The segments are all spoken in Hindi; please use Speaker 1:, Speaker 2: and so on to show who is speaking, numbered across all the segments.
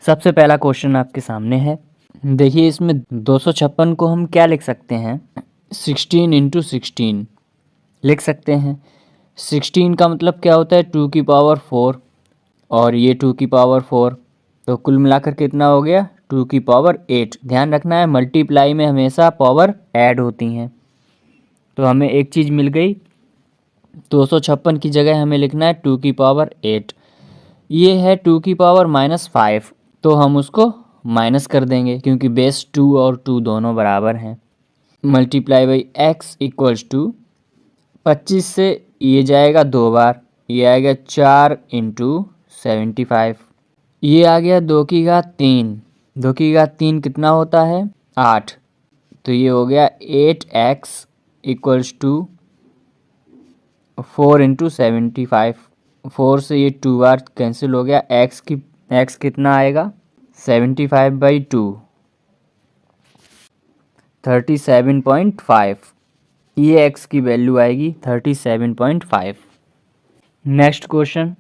Speaker 1: सबसे पहला क्वेश्चन आपके सामने है। देखिए इसमें 256 को हम क्या लिख सकते हैं, 16 इंटू 16 लिख सकते हैं। 16 का मतलब क्या होता है, 2 की पावर 4 और ये 2 की पावर 4, तो कुल मिलाकर कितना हो गया, 2 की पावर 8। ध्यान रखना है मल्टीप्लाई में हमेशा पावर ऐड होती हैं। तो हमें एक चीज़ मिल गई, 256 की जगह हमें लिखना है 2 की पावर 8। ये है 2 की पावर -5, तो हम उसको माइनस कर देंगे क्योंकि बेस 2 और 2 दोनों बराबर हैं। Multiply by x equals to 25 से ये जाएगा 2 बार, ये आएगा 4 इंटू 75। ये आ गया 2 की घात 3, 2 की घात 3 कितना होता है, 8। तो ये हो गया 8x इक्वल्स टू 4 इंटू 75। 4 से ये 2 बार कैंसिल हो गया, x कितना आएगा, 75/2, 37.5। ये x की वैल्यू आएगी 37.5। नेक्स्ट क्वेश्चन,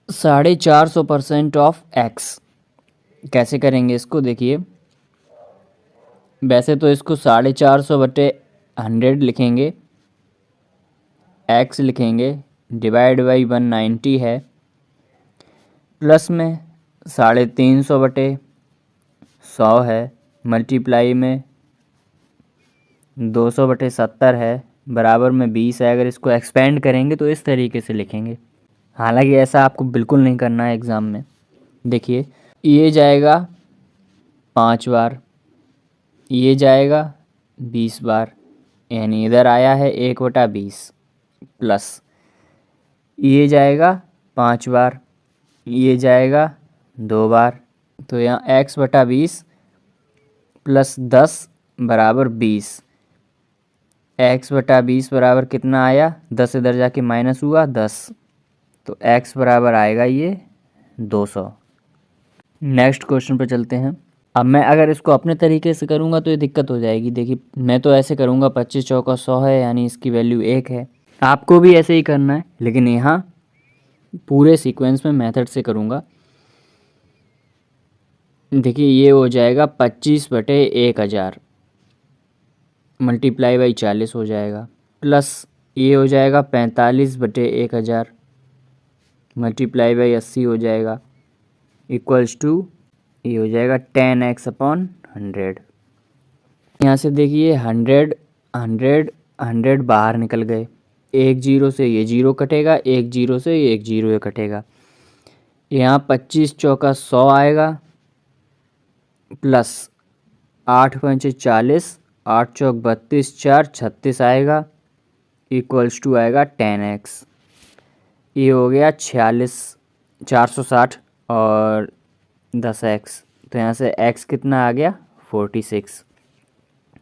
Speaker 1: 450% ऑफ x कैसे करेंगे इसको। देखिए वैसे तो इसको 450/100 लिखेंगे, x लिखेंगे, डिवाइड बाई 190 है, प्लस में 350/100 है, मल्टीप्लाई में 200/70 है, बराबर में 20 है। अगर इसको एक्सपेंड करेंगे तो इस तरीके से लिखेंगे, हालांकि ऐसा आपको बिल्कुल नहीं करना है एग्ज़ाम में। देखिए ये जाएगा 5 बार, ये जाएगा 20 बार, यानी इधर आया है 1/20, प्लस ये जाएगा 5 बार, ये जाएगा 2 बार, तो यहाँ x/20 प्लस 10 बराबर 20। x/20 बराबर कितना आया, 10 इधर जाके माइनस हुआ 10, तो x बराबर आएगा ये 200। नेक्स्ट क्वेश्चन पे चलते हैं। अब मैं अगर इसको अपने तरीके से करूँगा तो ये दिक्कत हो जाएगी। देखिए मैं तो ऐसे करूँगा, 25 चौका 100 है, यानी इसकी वैल्यू 1 है। आपको भी ऐसे ही करना है, लेकिन यहाँ पूरे सीक्वेंस में मेथड से करूँगा। देखिए ये हो जाएगा 25/1000, मल्टीप्लाई बाई 40 हो जाएगा, प्लस ये हो जाएगा 45/1000, मल्टीप्लाई बाई 80 हो जाएगा, इक्वल्स टू ये हो जाएगा 10x/100। यहाँ से देखिए 100 100 100 बाहर निकल गए, एक जीरो से ये जीरो कटेगा, एक जीरो से ये एक जीरो ये कटेगा। यहाँ 25 चौका 100 आएगा, प्लस 8 पंचे 40, 8 चौक 32, 4 36 आएगा, इक्वल्स टू आएगा 10x। ये हो गया 460 और 10x, तो यहाँ से x कितना आ गया, 46।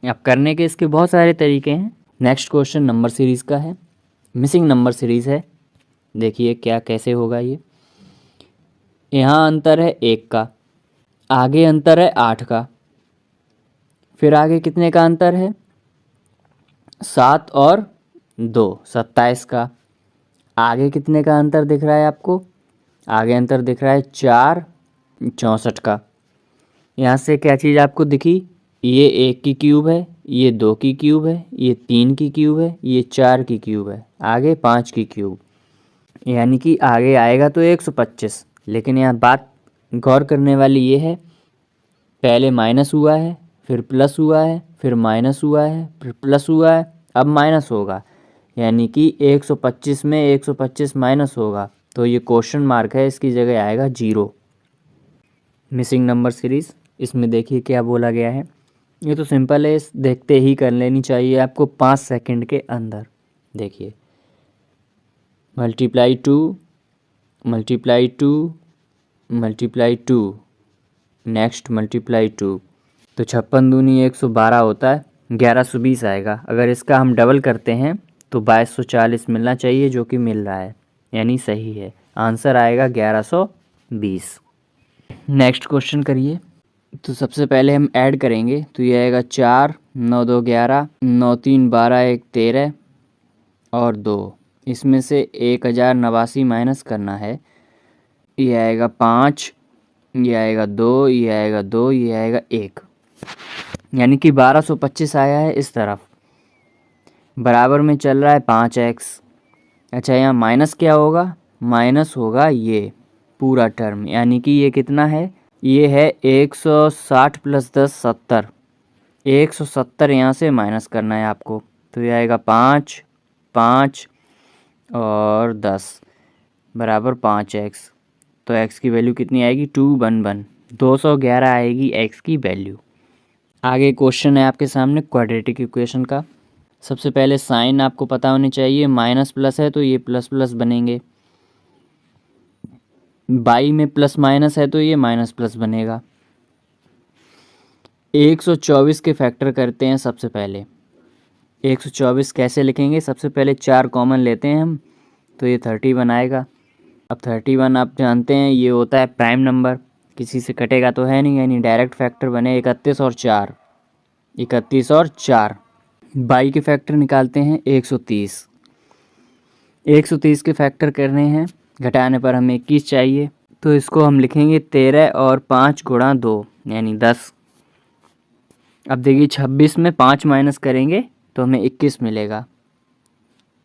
Speaker 1: अब करने के इसके बहुत सारे तरीके हैं। नेक्स्ट क्वेश्चन नंबर सीरीज़ का है, मिसिंग नंबर सीरीज़ है। देखिए क्या कैसे होगा ये। यहाँ अंतर है 1 का, आगे अंतर है 8 का, फिर आगे कितने का अंतर है, 7 और 2, 27 का। आगे कितने का अंतर दिख रहा है आपको, आगे अंतर दिख रहा है 4, 64 का। यहाँ से क्या चीज़ आपको दिखी, ये 1 की क्यूब है, ये 2 की क्यूब है, ये 3 की क्यूब है, ये 4 की क्यूब है, आगे 5 की क्यूब, यानी कि आगे आएगा तो 125। लेकिन यहाँ बात गौर करने वाली ये है, पहले माइनस हुआ है, फिर प्लस हुआ है, फिर माइनस हुआ है, फिर प्लस हुआ है, अब माइनस होगा, यानी कि 125 में 125 माइनस होगा, तो ये क्वेश्चन मार्क है, इसकी जगह आएगा 0। मिसिंग नंबर सीरीज़, इसमें देखिए क्या बोला गया है। ये तो सिंपल है, देखते ही कर लेनी चाहिए आपको 5 सेकंड के अंदर। देखिए multiply 2 multiply 2 multiply 2, next multiply 2, तो 56 दूनी 112 होता है, 1120 आएगा। अगर इसका हम डबल करते हैं तो 2240 मिलना चाहिए, जो कि मिल रहा है, यानी सही है। आंसर आएगा 1120। नेक्स्ट क्वेश्चन करिए। तो सबसे पहले हम ऐड करेंगे, तो ये आएगा 4, 9 2 11, 9 3 12, 1 13 और 2। इसमें से 1089 माइनस करना है, ये आएगा 5, ये आएगा 2, ये आएगा 2, ये आएगा 1, यानी कि 1225 आया है इस तरफ। बराबर में चल रहा है 5x। अच्छा, यहाँ माइनस क्या होगा? माइनस होगा ये पूरा टर्म, यानी कि ये कितना है? ये है 160 प्लस 10 70। 170 यहाँ से माइनस करना है आपको, तो ये आएगा 5, 5 और 10 बराबर 5x। तो x की वैल्यू कितनी आएगी? 211, 211 आएगी x की वैल्यू। आगे क्वेश्चन है आपके सामने क्वाड्रेटिक इक्वेशन का। सबसे पहले साइन आपको पता होनी चाहिए, माइनस प्लस है तो ये प्लस प्लस बनेंगे, बाई में प्लस माइनस है तो ये माइनस प्लस बनेगा। 124 के फैक्टर करते हैं सबसे पहले। 124 कैसे लिखेंगे? सबसे पहले 4 कॉमन लेते हैं हम, तो ये 31 आएगा। अब 31 आप जानते हैं ये होता है प्राइम नंबर, किसी से कटेगा तो है नहीं, यानी डायरेक्ट फैक्टर बने 31 और 4, 31 और 4। बाई के फैक्टर निकालते हैं 130। 130 के फैक्टर करने हैं, घटाने पर हमें 21 चाहिए, तो इसको हम लिखेंगे 13 और 5 गुणा 2 यानी 10। अब देखिए 26 में 5 माइनस करेंगे तो हमें 21 मिलेगा।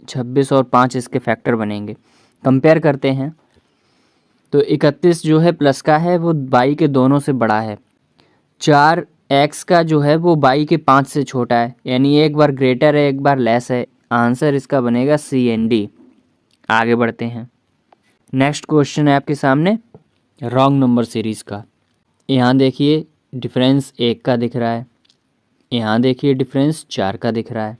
Speaker 1: 26 और 5 इसके फैक्टर बनेंगे। कंपेयर करते हैं तो 31 जो है प्लस का है वो बाई के दोनों से बड़ा है। 4x का जो है वो बाई के 5 से छोटा है, यानी एक बार ग्रेटर है एक बार लेस है। आंसर इसका बनेगा CND। आगे बढ़ते हैं। नेक्स्ट क्वेश्चन है आपके सामने रॉन्ग नंबर सीरीज़ का। यहाँ देखिए डिफरेंस 1 का दिख रहा है, यहाँ देखिए डिफरेंस 4 का दिख रहा है,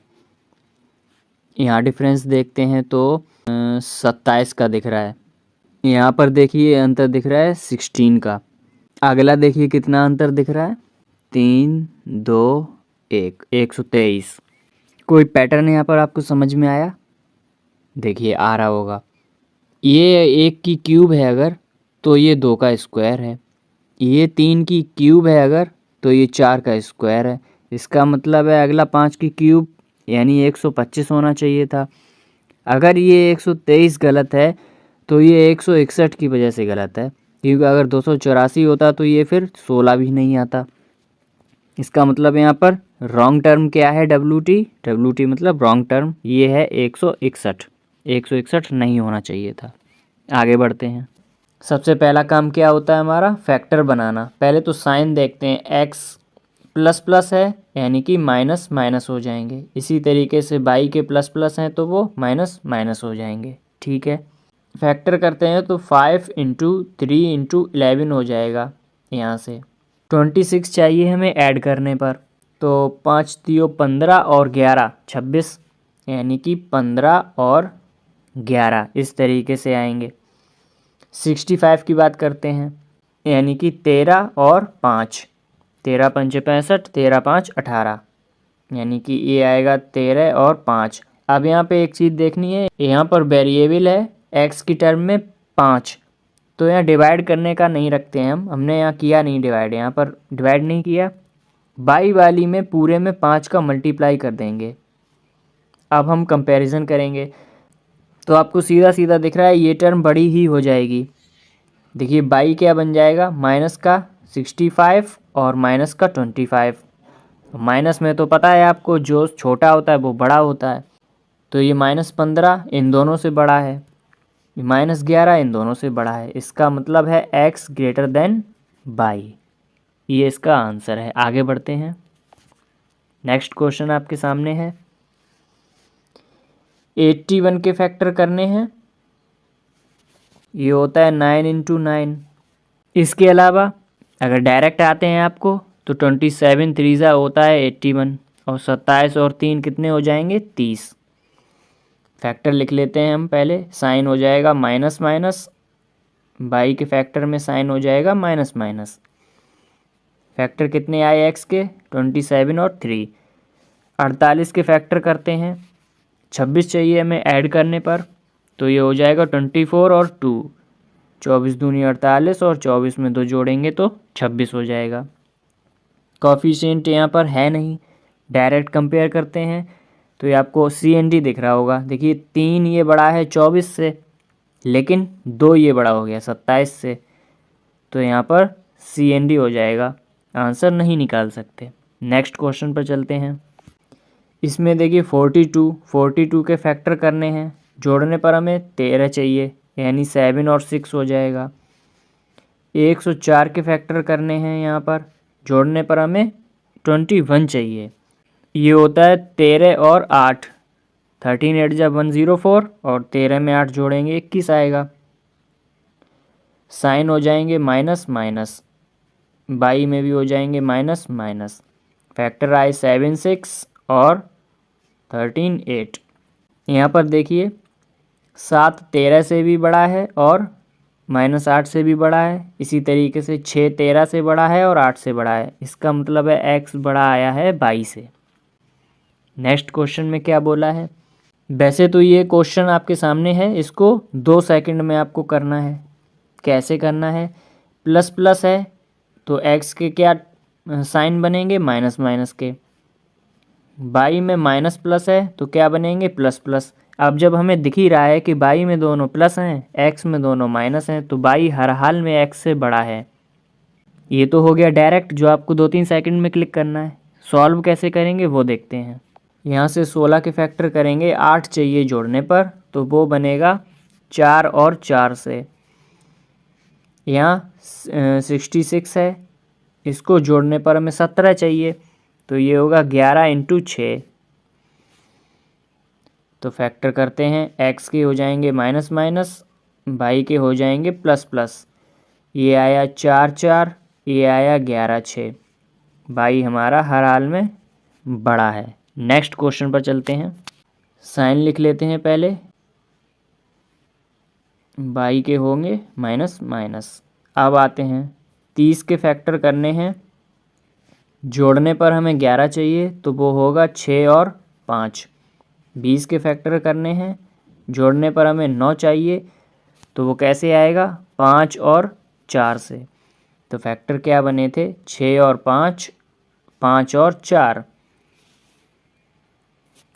Speaker 1: यहाँ डिफरेंस देखते हैं तो 27 का दिख रहा है, यहाँ पर देखिए अंतर दिख रहा है 16 का। अगला देखिए कितना अंतर दिख रहा है? 3, 2, 1, 123। कोई पैटर्न यहाँ पर आपको समझ में आया? देखिए आ रहा होगा, ये 1 की क्यूब है अगर तो ये 2 का स्क्वायर है, ये 3 की क्यूब है अगर तो ये 4 का स्क्वायर है। इसका मतलब है अगला 5 की क्यूब यानी 125 होना चाहिए था। अगर ये 123 गलत है तो ये 161 की वजह से गलत है, क्योंकि अगर 284 होता तो ये फिर 16 भी नहीं आता। इसका मतलब यहाँ पर रॉन्ग टर्म क्या है? WT मतलब रॉन्ग टर्म, ये है 161। 161 नहीं होना चाहिए था। आगे बढ़ते हैं। सबसे पहला काम क्या होता है हमारा? फैक्टर बनाना। पहले तो साइन देखते हैं, x प्लस प्लस है यानी कि माइनस माइनस हो जाएंगे। इसी तरीके से बाई के प्लस प्लस हैं तो वो माइनस माइनस हो जाएंगे। ठीक है, फैक्टर करते हैं तो 5 × 3 × 11 हो जाएगा। यहाँ से 26 चाहिए हमें ऐड करने पर, तो 5 3 15 और 11 26, यानी कि 15 और 11 इस तरीके से आएंगे। 65 की बात करते हैं, यानी कि 13 और 5, 13 5 65, 13 5 18, यानी कि ये आएगा 13 और 5। अब यहाँ पे एक चीज़ देखनी है, यहाँ पर वेरिएबल है x की टर्म में 5, तो यहाँ डिवाइड करने का नहीं रखते हैं हमने यहाँ किया नहीं डिवाइड, यहाँ पर डिवाइड नहीं किया। बाई वाली में पूरे में 5 का मल्टीप्लाई कर देंगे। अब हम कंपैरिजन करेंगे तो आपको सीधा सीधा दिख रहा है ये टर्म बड़ी ही हो जाएगी। देखिए बाई क्या बन जाएगा? माइनस का 65 और माइनस का 25। माइनस में तो पता है आपको जो छोटा होता है वो बड़ा होता है, तो ये -15 इन दोनों से बड़ा है, -11 इन दोनों से बड़ा है। इसका मतलब है x ग्रेटर देन बाई। ये इसका आंसर है। आगे बढ़ते हैं। नेक्स्ट क्वेश्चन आपके सामने है, 81 के फैक्टर करने हैं। ये होता है 9 × 9। इसके अलावा अगर डायरेक्ट आते हैं आपको तो 27 3 होता है 81, और 27 और 3 कितने हो जाएंगे? 30। फैक्टर लिख लेते हैं हम पहले। साइन हो जाएगा माइनस माइनस, बाई के फैक्टर में साइन हो जाएगा माइनस माइनस। फैक्टर कितने आए x के? 27 और 3। 48 के फैक्टर करते हैं, 26 चाहिए हमें ऐड करने पर, तो ये हो जाएगा 24 और 2, 24 दूनी 48 और 24 में 2 जोड़ेंगे तो 26 हो जाएगा। कोफिशिएंट यहाँ पर है नहीं, डायरेक्ट कंपेयर करते हैं तो ये आपको CND दिख रहा होगा। देखिए 3 ये बड़ा है 24 से, लेकिन 2 ये बड़ा हो गया 27 से, तो यहाँ पर CND हो जाएगा, आंसर नहीं निकाल सकते। नेक्स्ट क्वेश्चन पर चलते हैं। इसमें देखिए 42 के फैक्टर करने हैं, जोड़ने पर हमें 13 चाहिए, यानी 7 और 6 हो जाएगा। 104 के फैक्टर करने हैं यहाँ पर, जोड़ने पर हमें 21 चाहिए। ये होता है 13 और 8, 13 8 जा 104 और 13 में 8 जोड़ेंगे 21 आएगा। साइन हो जाएंगे माइनस माइनस, बाई में भी हो जाएंगे माइनस माइनस। फैक्टर आए 7 6 और 13 8। यहाँ पर देखिए 7 13 से भी बड़ा है और -8 से भी बड़ा है। इसी तरीके से 6 13 से बड़ा है और 8 से बड़ा है। इसका मतलब है x बड़ा आया है 22 से। नेक्स्ट क्वेश्चन में क्या बोला है? वैसे तो ये क्वेश्चन आपके सामने है, इसको 2 सेकंड में आपको करना है। कैसे करना है? प्लस प्लस है तो x के क्या साइन बनेंगे? माइनस माइनस के। बाई में माइनस प्लस है तो क्या बनेंगे? Plus plus. अब जब हमें दिख ही रहा है कि बाई में दोनों प्लस हैं, एक्स में दोनों माइनस हैं, तो बाई हर हाल में एक्स से बड़ा है। ये तो हो गया डायरेक्ट, जो आपको 2-3 सेकंड में क्लिक करना है। सॉल्व कैसे करेंगे वो देखते हैं। यहाँ से 16 के फैक्टर करेंगे, 8 चाहिए जोड़ने पर, तो वो बनेगा 4 और 4 से। यहाँ 66 है, इसको जोड़ने पर हमें 17 चाहिए, तो ये होगा 11 × 6। तो फैक्टर करते हैं, x के हो जाएंगे माइनस माइनस, बाई के हो जाएंगे प्लस प्लस। ये आया 4 4, ये आया 11 6। बाई हमारा हर हाल में बड़ा है। नेक्स्ट क्वेश्चन पर चलते हैं। साइन लिख लेते हैं पहले, बाई के होंगे माइनस माइनस। अब आते हैं 30 के फैक्टर करने हैं, जोड़ने पर हमें 11 चाहिए, तो वो होगा 6 और 5। 20 के फैक्टर करने हैं, जोड़ने पर हमें 9 चाहिए, तो वो कैसे आएगा? 5 और 4 से। तो फैक्टर क्या बने थे? 6 और 5, 5 और 4।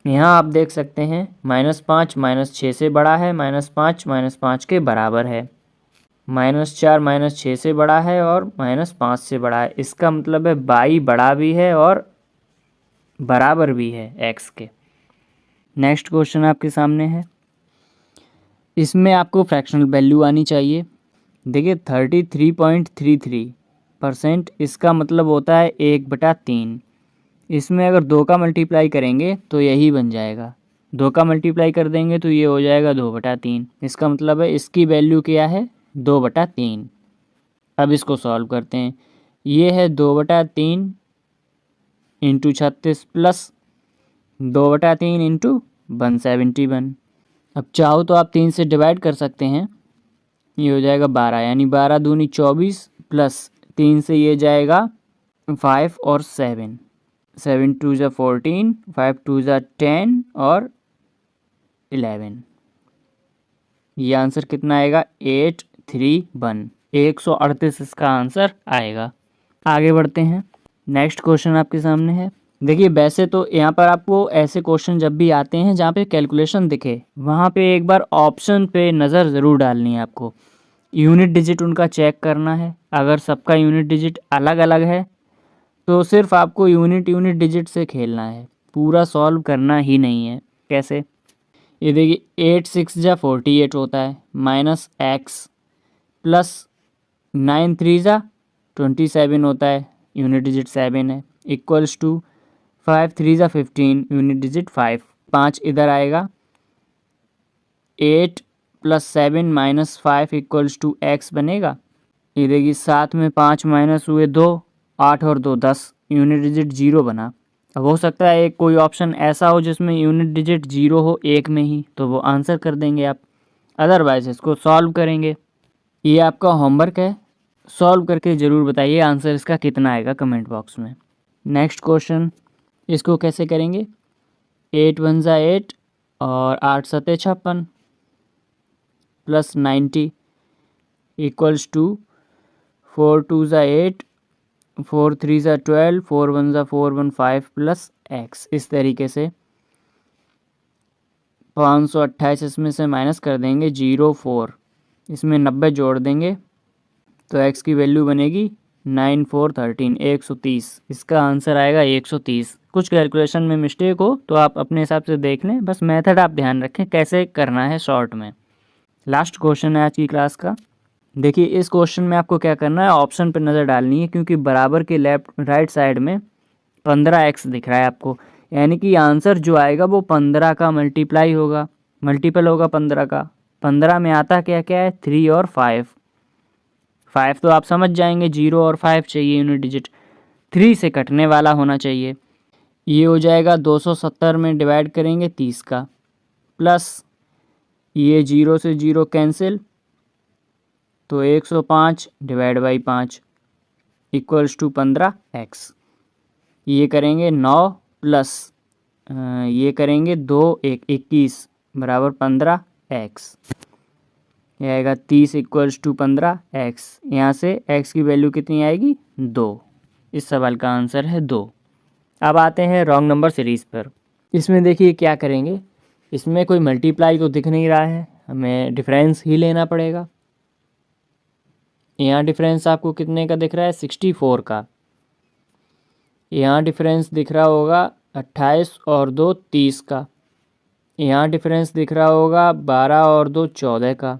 Speaker 1: यहाँ आप देख सकते हैं -5 -6 से बड़ा है, -5 -5 के बराबर है, -4 -6 से बड़ा है और -5 से बड़ा है। इसका मतलब है बाई बड़ा भी है और बराबर भी है x के। नेक्स्ट क्वेश्चन आपके सामने है, इसमें आपको फ्रैक्शनल वैल्यू आनी चाहिए। देखिए 33.33%, इसका मतलब होता है 1/3। इसमें अगर 2 का मल्टीप्लाई करेंगे तो यही बन जाएगा, 2 का मल्टीप्लाई कर देंगे तो ये हो जाएगा 2/3। इसका मतलब है इसकी वैल्यू क्या है? 2/3। अब इसको सॉल्व करते हैं। ये है 2/3 × 36 प्लस 2/3 × 171। अब चाहो तो आप 3 से डिवाइड कर सकते हैं, ये हो जाएगा 12, यानी 12 दूनी 24 प्लस 3 से ये जाएगा 5 और 7, 7 2 ज़ा 14, 5 2 ज़ा 10 और 11। ये आंसर कितना आएगा? 831, 138 इसका आंसर आएगा। आगे बढ़ते हैं। नेक्स्ट क्वेश्चन आपके सामने है। देखिए वैसे तो यहाँ पर आपको ऐसे क्वेश्चन जब भी आते हैं जहाँ पे कैलकुलेशन दिखे, वहाँ पे एक बार ऑप्शन पे नज़र ज़रूर डालनी है आपको। यूनिट डिजिट उनका चेक करना है। अगर सबका यूनिट डिजिट अलग अलग है तो सिर्फ आपको यूनिट डिजिट से खेलना है, पूरा सॉल्व करना ही नहीं है। कैसे? ये देखिए 8 6 ज़ा 48 होता है, -x प्लस 9 3 ज़ा 27 होता है, यूनिट डिजिट 7 है, इक्वल्स टू 5 3 ज़ा 15, यूनिट डिजिट 5। 5 इधर आएगा, 8 + 7 - 5 इक्वल्स टू x बनेगा। ये देखिए 7 में 5 माइनस हुए 2, 8 और 2 10, यूनिट डिजिट 0 बना। अब हो सकता है एक कोई ऑप्शन ऐसा हो जिसमें यूनिट डिजिट 0 हो एक में ही, तो वो आंसर कर देंगे आप, अदरवाइज इसको सॉल्व करेंगे। ये आपका होमवर्क है, सॉल्व करके ज़रूर बताइए आंसर इसका कितना आएगा कमेंट बॉक्स में। नेक्स्ट क्वेश्चन, इसको कैसे करेंगे? 8 1 ज़ा 8 और 8 7 56 प्लस 90 इक्वल्स टू 4 2 ज़ा 8, 4 3 ज़ा 12, 4 1 ज़ा 4 1 5 प्लस x। इस तरीके से 528 इसमें से माइनस कर देंगे, 0 4, इसमें 90 जोड़ देंगे तो x की वैल्यू बनेगी 9 4 13 130। इसका आंसर आएगा 130। कुछ कैलकुलेशन में मिस्टेक हो तो आप अपने हिसाब से देख लें, बस मेथड आप ध्यान रखें कैसे करना है शॉर्ट में। लास्ट क्वेश्चन है आज की क्लास का। देखिए इस क्वेश्चन में आपको क्या करना है, ऑप्शन पर नज़र डालनी है, क्योंकि बराबर के लेफ्ट राइट साइड में 15x दिख रहा है आपको, यानी कि आंसर जो आएगा वो 15 का मल्टीप्लाई होगा, मल्टीपल होगा 15 का। 15 में आता क्या क्या है, 3 और 5। 5 तो आप समझ जाएंगे, 0 और 5 चाहिए यूनिट डिजिट, 3 से कटने वाला होना चाहिए। ये हो जाएगा 270 में डिवाइड करेंगे 30 का, प्लस ये 0 से 0 कैंसिल, तो 105 divide by 5 equals to 15x। ये करेंगे 9 प्लस ये करेंगे 2 1 21 बराबर 15x। यह आएगा 30 इक्वल्स टू 15x। यहाँ से x की वैल्यू कितनी आएगी, 2। इस सवाल का आंसर है 2। अब आते हैं रॉन्ग नंबर सीरीज़ पर। इसमें देखिए क्या करेंगे, इसमें कोई मल्टीप्लाई तो दिख नहीं रहा है, हमें डिफरेंस ही लेना पड़ेगा। यहाँ डिफरेंस आपको कितने का दिख रहा है, 64 का। यहाँ डिफरेंस दिख रहा होगा 28 और 2 30 का। यहाँ डिफरेंस दिख रहा होगा 12 और 2 14 का।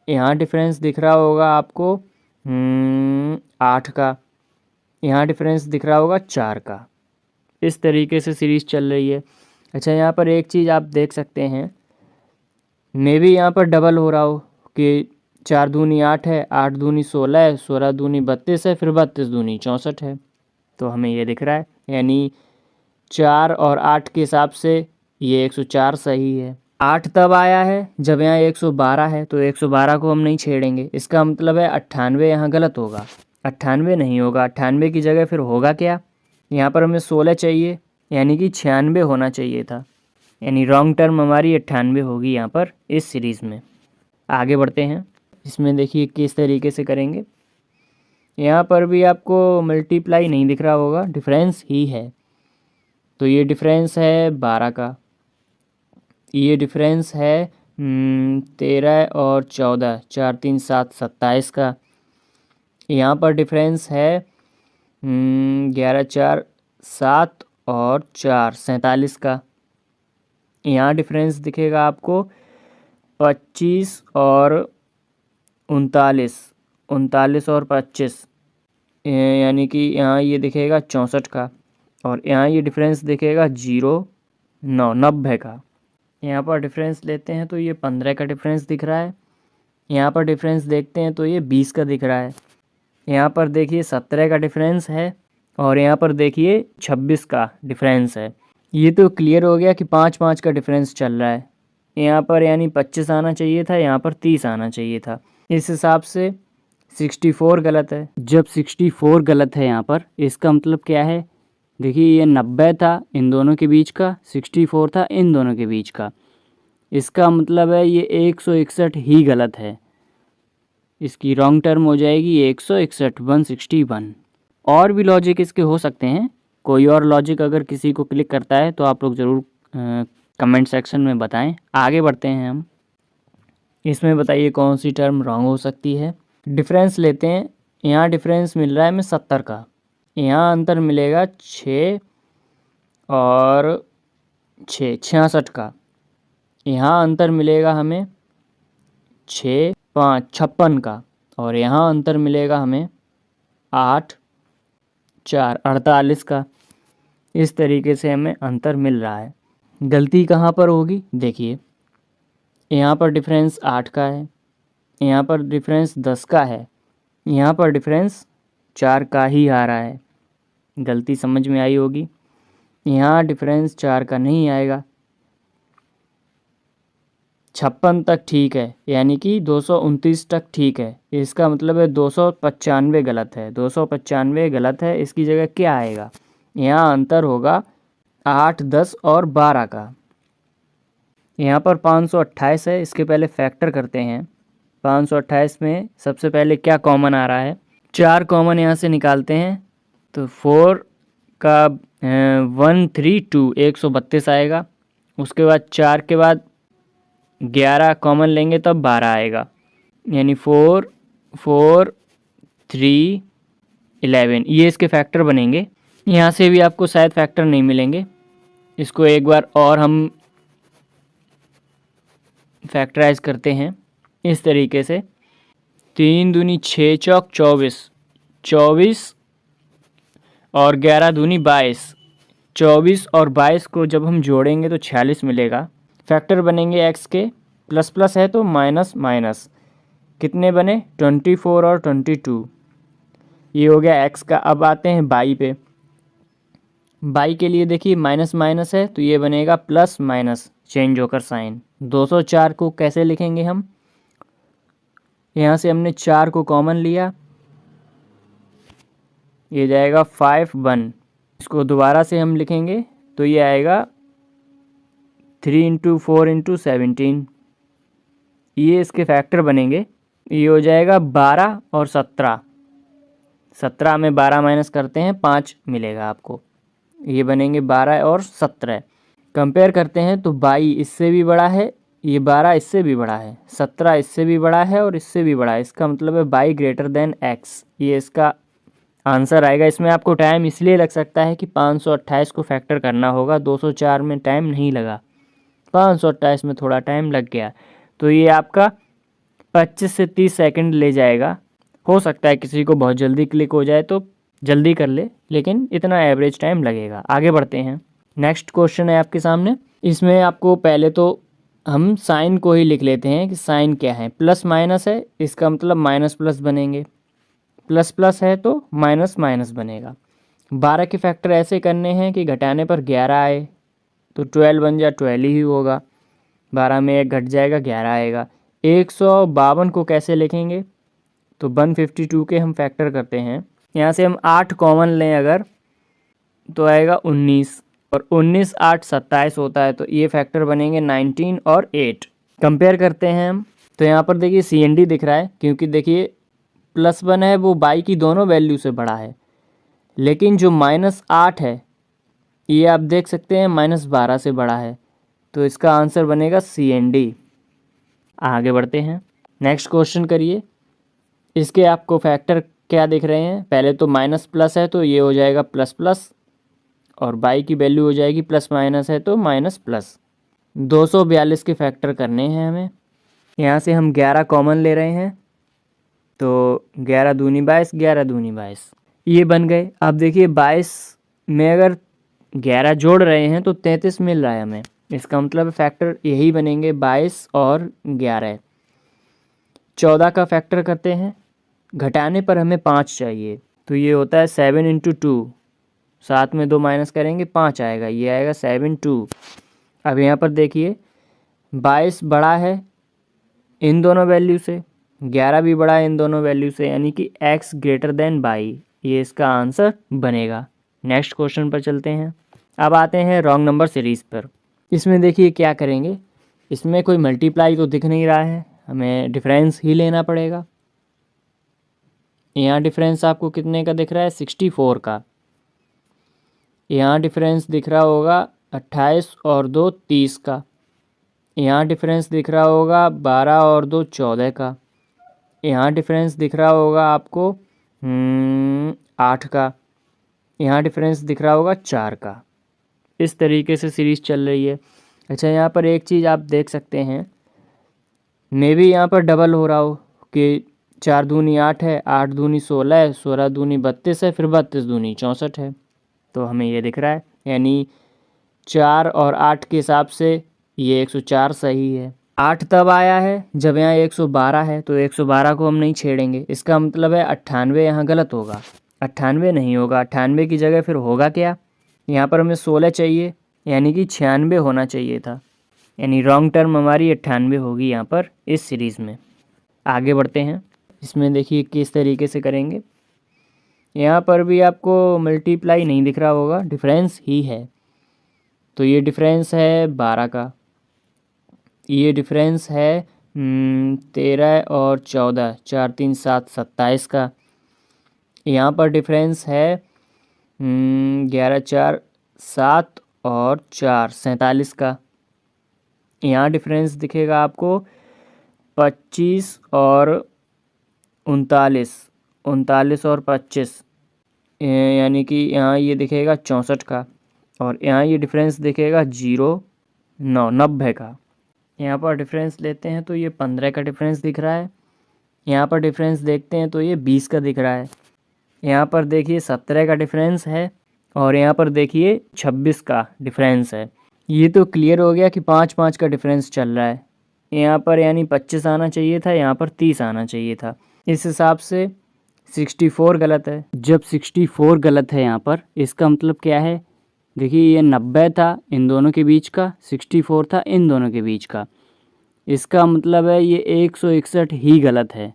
Speaker 1: यहाँ डिफरेंस दिख रहा होगा आपको 8 का। यहाँ डिफरेंस दिख रहा होगा 4 का। इस तरीके से सीरीज़ चल रही है। अच्छा, यहाँ पर एक चीज़ आप देख सकते हैं, मे भी यहाँ पर डबल हो रहा हो कि 4 दूनी 8 है, 8 दूनी 16 है, 16 दूनी 32 है, फिर 32 दूनी 64 है। तो हमें ये दिख रहा है, यानी 4 और 8 के हिसाब से ये 104 सही है। 8 तब आया है जब यहाँ 112 है, तो 112 को हम नहीं छेड़ेंगे। इसका मतलब है 98 यहाँ गलत होगा, 98 नहीं होगा। 98 की जगह फिर होगा क्या, यहाँ पर हमें 16 चाहिए, यानी कि 96 होना चाहिए था, यानी रॉन्ग टर्म हमारी 98 होगी यहाँ पर इस सीरीज़ में। आगे बढ़ते हैं। इसमें देखिए किस तरीके से करेंगे। यहाँ पर भी आपको मल्टीप्लाई नहीं दिख रहा होगा, डिफरेंस ही है। तो ये डिफरेंस है 12 का, ये डिफरेंस है 13 और 14, 4 3 7 27 का। यहाँ पर डिफरेंस है 11 4 7 और 4 47 का। यहाँ डिफरेंस दिखेगा आपको 25 और 39, 39 और 25, यानी कि यहाँ ये दिखेगा 64 का। और यहाँ ये डिफरेंस दिखेगा 0 9 90 का। यहाँ पर डिफरेंस लेते हैं तो ये 15 का डिफरेंस दिख रहा है। यहाँ पर डिफरेंस देखते हैं तो ये 20 का दिख रहा है। यहाँ पर देखिए 17 का डिफरेंस है, और यहाँ पर देखिए 26 का डिफरेंस है। ये तो क्लियर हो गया कि 5 5 का डिफरेंस चल रहा है। यहाँ पर यानी 25 आना चाहिए था, यहाँ पर 30 आना चाहिए था। इस हिसाब से 64 गलत है। जब 64 गलत है यहाँ पर, इसका मतलब क्या है, देखिए ये 90 था इन दोनों के बीच का, 64 था इन दोनों के बीच का। इसका मतलब है ये 161 ही गलत है। इसकी रॉन्ग टर्म हो जाएगी 161 161। और भी लॉजिक इसके हो सकते हैं, कोई और लॉजिक अगर किसी को क्लिक करता है तो आप लोग ज़रूर कमेंट सेक्शन में बताएं। आगे बढ़ते हैं हम। इसमें बताइए कौन सी टर्म रॉन्ग हो सकती है। डिफरेंस लेते हैं। यहाँ डिफरेंस मिल रहा है हमें 70 का, यहाँ अंतर मिलेगा 6 और 6 66 का। यहाँ अंतर मिलेगा हमें 6 5 56 का, और यहाँ अंतर मिलेगा हमें 8 4 48 का। इस तरीके से हमें अंतर मिल रहा है। गलती कहाँ पर होगी, देखिए यहाँ पर डिफरेंस 8 का है, यहाँ पर डिफरेंस 10 का है, यहाँ पर डिफरेंस 4 का ही आ रहा है। गलती समझ में आई होगी। यहाँ डिफरेंस 4 का नहीं आएगा। 56 तक ठीक है, यानी कि 229 तक ठीक है। इसका मतलब है 295 गलत है, 295 गलत है। इसकी जगह क्या आएगा, यहाँ अंतर होगा 8 10 और 12 का। यहाँ पर 528 है, इसके पहले फैक्टर करते हैं। 528 में सबसे पहले क्या कॉमन आ रहा है, 4 कॉमन यहाँ से निकालते हैं तो 4 का 132 132 आएगा। उसके बाद 4 के बाद 11 कॉमन लेंगे तब 12 आएगा, यानी 4 4 3, 11, ये इसके फैक्टर बनेंगे। यहाँ से भी आपको शायद फैक्टर नहीं मिलेंगे, इसको एक बार और हम फैक्टराइज करते हैं इस तरीके से। 3 दूनी 6 चौक 24, 24 और 11 दूनी 22, 24 और 22 को जब हम जोड़ेंगे तो 46 मिलेगा। फैक्टर बनेंगे x के, प्लस प्लस है तो माइनस माइनस, कितने बने 24 और 22, ये हो गया x का। अब आते हैं बाई पे। बाई के लिए देखिए माइनस माइनस है तो ये बनेगा प्लस माइनस, चेंज होकर साइन। 204 को कैसे लिखेंगे हम, यहाँ से हमने 4 को कॉमन लिया, ये जाएगा 5 1, इसको दोबारा से हम लिखेंगे तो ये आएगा 3 × 4 × 17, ये इसके फैक्टर बनेंगे। ये हो जाएगा 12 और 17, 17 में 12 माइनस करते हैं 5 मिलेगा आपको, ये बनेंगे 12 और 17। कंपेयर करते हैं तो 22 इससे भी बड़ा है, ये 12 इससे भी बड़ा है, 17 इससे भी बड़ा है और इससे भी बड़ा है, इसका मतलब है 22 ग्रेटर देन x, ये इसका आंसर आएगा। इसमें आपको टाइम इसलिए लग सकता है कि 528 को फैक्टर करना होगा, 204 में टाइम नहीं लगा, 528 में थोड़ा टाइम लग गया, तो ये आपका 25 से 30 सेकंड ले जाएगा। हो सकता है किसी को बहुत जल्दी क्लिक हो जाए तो जल्दी कर ले, लेकिन इतना एवरेज टाइम लगेगा। आगे बढ़ते हैं, नेक्स्ट क्वेश्चन है आपके सामने। इसमें आपको पहले तो हम साइन को ही लिख लेते हैं कि साइन क्या है। प्लस माइनस है, इसका मतलब माइनस प्लस बनेंगे, प्लस प्लस है तो माइनस माइनस बनेगा। 12 के फैक्टर ऐसे करने हैं कि घटाने पर 11 आए तो 12 बन जाए, 12 ही होगा, 12 में 1 घट जाएगा 11 आएगा। 152 को कैसे लिखेंगे, तो 152 के हम फैक्टर करते हैं, यहाँ से हम 8 कॉमन लें अगर तो आएगा 19, और 19 8 27 होता है, तो ये फैक्टर बनेंगे 19 और 8। कंपेयर करते हैं हम, तो यहाँ पर देखिए CND दिख रहा है, क्योंकि देखिए +1 है वो बाई की दोनों वैल्यू से बड़ा है, लेकिन जो -8 है ये आप देख सकते हैं -12 से बड़ा है, तो इसका आंसर बनेगा CND। आगे बढ़ते हैं, नेक्स्ट क्वेश्चन करिए। इसके आपको फैक्टर क्या दिख रहे हैं, पहले तो माइनस प्लस है तो ये हो जाएगा प्लस प्लस, और बाई की वैल्यू हो जाएगी प्लस माइनस है तो माइनस प्लस। 242 के फैक्टर करने हैं हमें, यहाँ से हम 11 कॉमन ले रहे हैं तो 11 दूनी 22, 11 दूनी 22, ये बन गए। अब देखिए 22 में अगर 11 जोड़ रहे हैं तो 33 मिल रहा है हमें, इसका मतलब फैक्टर यही बनेंगे 22 और 11। 14 का फैक्टर करते हैं, घटाने पर हमें 5 चाहिए, तो ये होता है 7 × 2, 7 में 2 माइनस करेंगे 5 आएगा, ये आएगा 7 2। अब यहाँ पर देखिए 22 बड़ा है इन दोनों वैल्यू से, 11 भी बड़ा है इन दोनों वैल्यू से, यानी कि x ग्रेटर देन 22, ये इसका आंसर बनेगा। नेक्स्ट क्वेश्चन पर चलते हैं। अब आते हैं रॉन्ग नंबर सीरीज़ पर। इसमें देखिए क्या करेंगे, इसमें कोई मल्टीप्लाई तो दिख नहीं रहा है, हमें डिफरेंस ही लेना पड़ेगा। यहाँ डिफरेंस आपको कितने का दिख रहा है, 64 का। यहाँ डिफरेंस दिख रहा होगा 28 और 2 30 का। यहाँ डिफरेंस दिख रहा होगा 12 और 2 14 का। यहाँ डिफरेंस दिख रहा होगा आपको 8 का। यहाँ डिफरेंस दिख रहा होगा 4 का। इस तरीके से सीरीज़ चल रही है। अच्छा, यहाँ पर एक चीज़ आप देख सकते हैं, मे भी यहाँ पर डबल हो रहा हो कि 4 दूनी 8 है, 8 दूनी 16 है, 16 दूनी 32 है, फिर 32 दूनी 64 है, तो हमें ये दिख रहा है, यानी 4 और 8 के हिसाब से ये 104 सही है। 8 तब आया है जब यहाँ 112 है, तो 112 को हम नहीं छेड़ेंगे, इसका मतलब है 98 यहाँ गलत होगा, 98 नहीं होगा। 98 की जगह फिर होगा क्या, यहाँ पर हमें 16 चाहिए, यानी कि 96 होना चाहिए था, यानी रॉन्ग टर्म हमारी 98 होगी यहाँ पर इस सीरीज़ में। आगे बढ़ते हैं, इसमें देखिए किस तरीके से करेंगे। यहाँ पर भी आपको मल्टीप्लाई नहीं दिख रहा होगा, डिफरेंस ही है, तो ये डिफरेंस है 12 का, ये डिफरेंस है 13 और 14, 4 3 7 27 का। यहाँ पर डिफरेंस है 11 4 7 और 4 47 का। यहाँ डिफरेंस दिखेगा आपको 25 और 39, 39 और 25, यानी कि यहाँ ये दिखेगा 64 का, और यहाँ ये डिफरेंस दिखेगा 90 का। यहाँ पर डिफरेंस लेते हैं तो ये 15 का डिफरेंस दिख रहा है। यहाँ पर डिफरेंस देखते हैं तो ये 20 का दिख रहा है। यहाँ पर देखिए 17 का डिफरेंस है, और यहाँ पर देखिए 26 का डिफरेंस है। ये तो क्लियर हो गया कि 5-5 का डिफरेंस चल रहा है। यहाँ पर यानी 25 आना चाहिए था, यहाँ पर 30 आना चाहिए था। इस हिसाब से 64 गलत है। जब 64 गलत है यहाँ पर, इसका मतलब क्या है? देखिए ये 90 था इन दोनों के बीच का, 64 था इन दोनों के बीच का। इसका मतलब है ये 161 ही गलत है।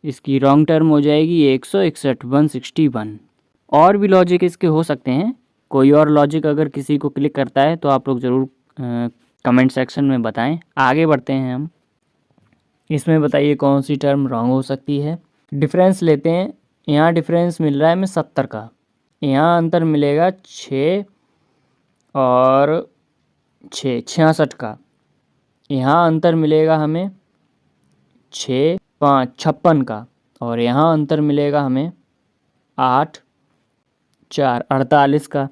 Speaker 1: इसकी रॉन्ग टर्म हो जाएगी 161, 161। और भी लॉजिक इसके हो सकते हैं। कोई और लॉजिक अगर किसी को क्लिक करता है तो आप लोग ज़रूर कमेंट सेक्शन में बताएं। आगे बढ़ते हैं हम। इसमें बताइए कौन सी टर्म रॉन्ग हो सकती है। डिफरेंस लेते हैं। यहाँ डिफरेंस मिल रहा है हमें 70 का, यहाँ अंतर मिलेगा 6 और 6 66 का। यहाँ अंतर मिलेगा हमें 6 5 56 का, और यहाँ अंतर मिलेगा हमें 8 4 48 का।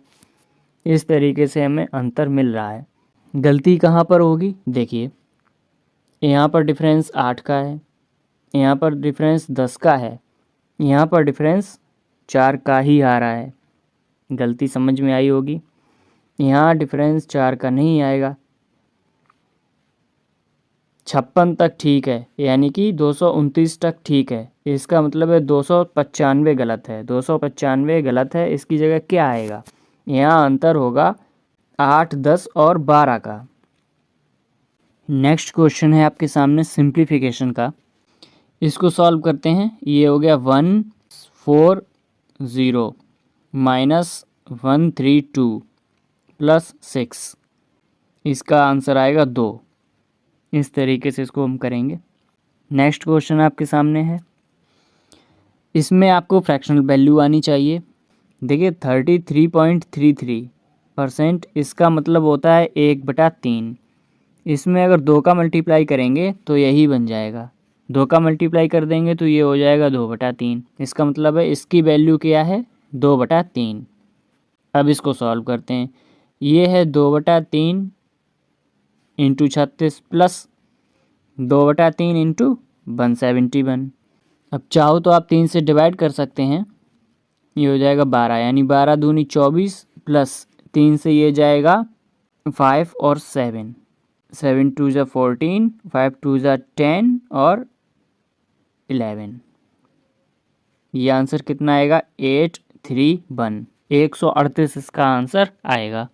Speaker 1: इस तरीके से हमें अंतर मिल रहा है। गलती कहाँ पर होगी? देखिए यहाँ पर डिफरेंस 8 का है, यहाँ पर डिफरेंस 10 का है, यहाँ पर डिफरेंस 4 का ही आ रहा है। गलती समझ में आई होगी। यहाँ डिफरेंस 4 का नहीं आएगा। 56 तक ठीक है, यानी कि 229 तक ठीक है। इसका मतलब है 295 गलत है। 295 गलत है। इसकी जगह क्या आएगा? यहाँ अंतर होगा 8 10 और 12 का। नेक्स्ट क्वेश्चन है आपके सामने सिंप्लीफिकेशन का। इसको सॉल्व करते हैं। ये हो गया 140 माइनस 132 प्लस 6। इसका आंसर आएगा 2। इस तरीके से इसको हम करेंगे। नेक्स्ट क्वेश्चन आपके सामने है। इसमें आपको फ्रैक्शनल वैल्यू आनी चाहिए। देखिए 33.33%, इसका मतलब होता है 1/3। इसमें अगर 2 का मल्टीप्लाई करेंगे तो यही बन जाएगा। 2 का मल्टीप्लाई कर देंगे तो ये हो जाएगा 2/3। इसका मतलब है इसकी वैल्यू क्या है? 2/3। अब इसको सॉल्व करते हैं। ये है 2/3 इंटू 36 प्लस 2/3 इंटू 171। अब चाहो तो आप 3 से डिवाइड कर सकते हैं। ये हो जाएगा 12, यानी 12 दूनी 24 प्लस 3 से ये जाएगा 5 और 7। 7 2 ज़ा 14, 5 2 ज़ा 10 और 11। ये आंसर कितना आएगा? 831। 138 इसका आंसर आएगा।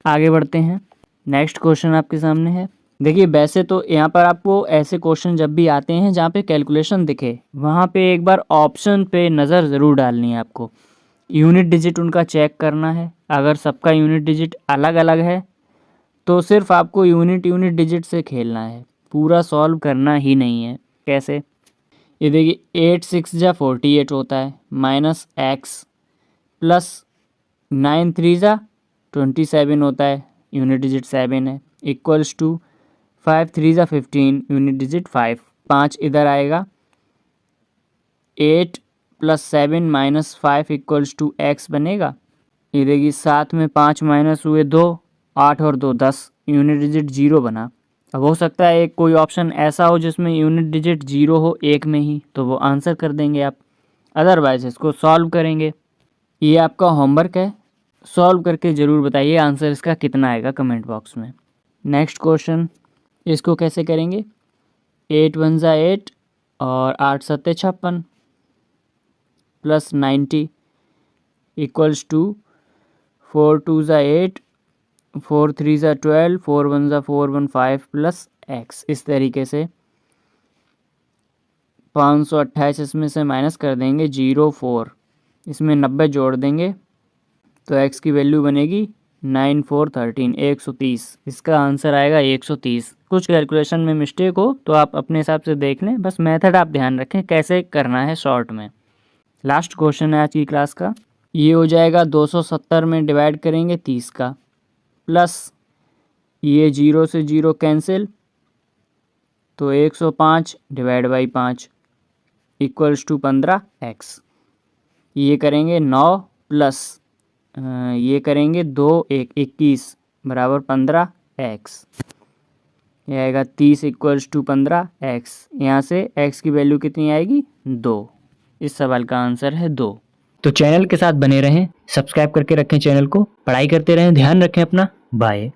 Speaker 1: आगे बढ़ते हैं। नेक्स्ट क्वेश्चन आपके सामने है। देखिए वैसे तो यहाँ पर आपको ऐसे क्वेश्चन जब भी आते हैं जहाँ पे कैलकुलेशन दिखे, वहाँ पे एक बार ऑप्शन पे नज़र ज़रूर डालनी है आपको। यूनिट डिजिट उनका चेक करना है। अगर सबका यूनिट डिजिट अलग अलग है तो सिर्फ आपको यूनिट डिजिट से खेलना है, पूरा सॉल्व करना ही नहीं है। कैसे? ये देखिए 8 6 ज़ा 48 होता है, माइनस एक्स प्लस 9 3 ज़ा 27 होता है, यूनिट डिजिट 7 है, इक्वल्स टू 5 3 ज़ा 15, यूनिट डिजिट 5। 5 इधर आएगा। 8 plus 7 minus 5 equals to x बनेगा। ये देखिए 7 में 5 माइनस हुए 2, 8 और 2 10, यूनिट डिजिट 0 बना। अब हो सकता है एक कोई ऑप्शन ऐसा हो जिसमें यूनिट डिजिट 0 हो एक में ही, तो वो आंसर कर देंगे आप। अदरवाइज इसको सॉल्व करेंगे। ये आपका होमवर्क है, सॉल्व करके ज़रूर बताइए आंसर इसका कितना आएगा कमेंट बॉक्स में। नेक्स्ट क्वेश्चन, इसको कैसे करेंगे? 8 1 ज़ा 8 और 8 7 56 प्लस 90 इक्वल्स टू 4 2 ज़ा 8, 4 3 ज़ा 12, 4 1 ज़ा 4 1 5 प्लस एक्स। इस तरीके से 528 इसमें से माइनस कर देंगे, 0 4, इसमें 90 जोड़ देंगे तो x की वैल्यू बनेगी 9 4 13, 130। इसका आंसर आएगा 130। कुछ कैलकुलेशन में मिस्टेक हो तो आप अपने हिसाब से देख लें, बस मेथड आप ध्यान रखें कैसे करना है शॉर्ट में। लास्ट क्वेश्चन है आज की क्लास का। ये हो जाएगा 270 में डिवाइड करेंगे 30 का, प्लस ये 0 से 0 कैंसिल, तो 105 divide by 5, equals to 15x। ये करेंगे 9 प्लस ये करेंगे 2 1 21 बराबर 15x। ये आएगा 30 इक्वल्स टू 15x। यहाँ से x की वैल्यू कितनी आएगी 2। इस सवाल का आंसर है 2। तो चैनल के साथ बने रहें, सब्सक्राइब करके रखें चैनल को, पढ़ाई करते रहें, ध्यान रखें अपना। बाय।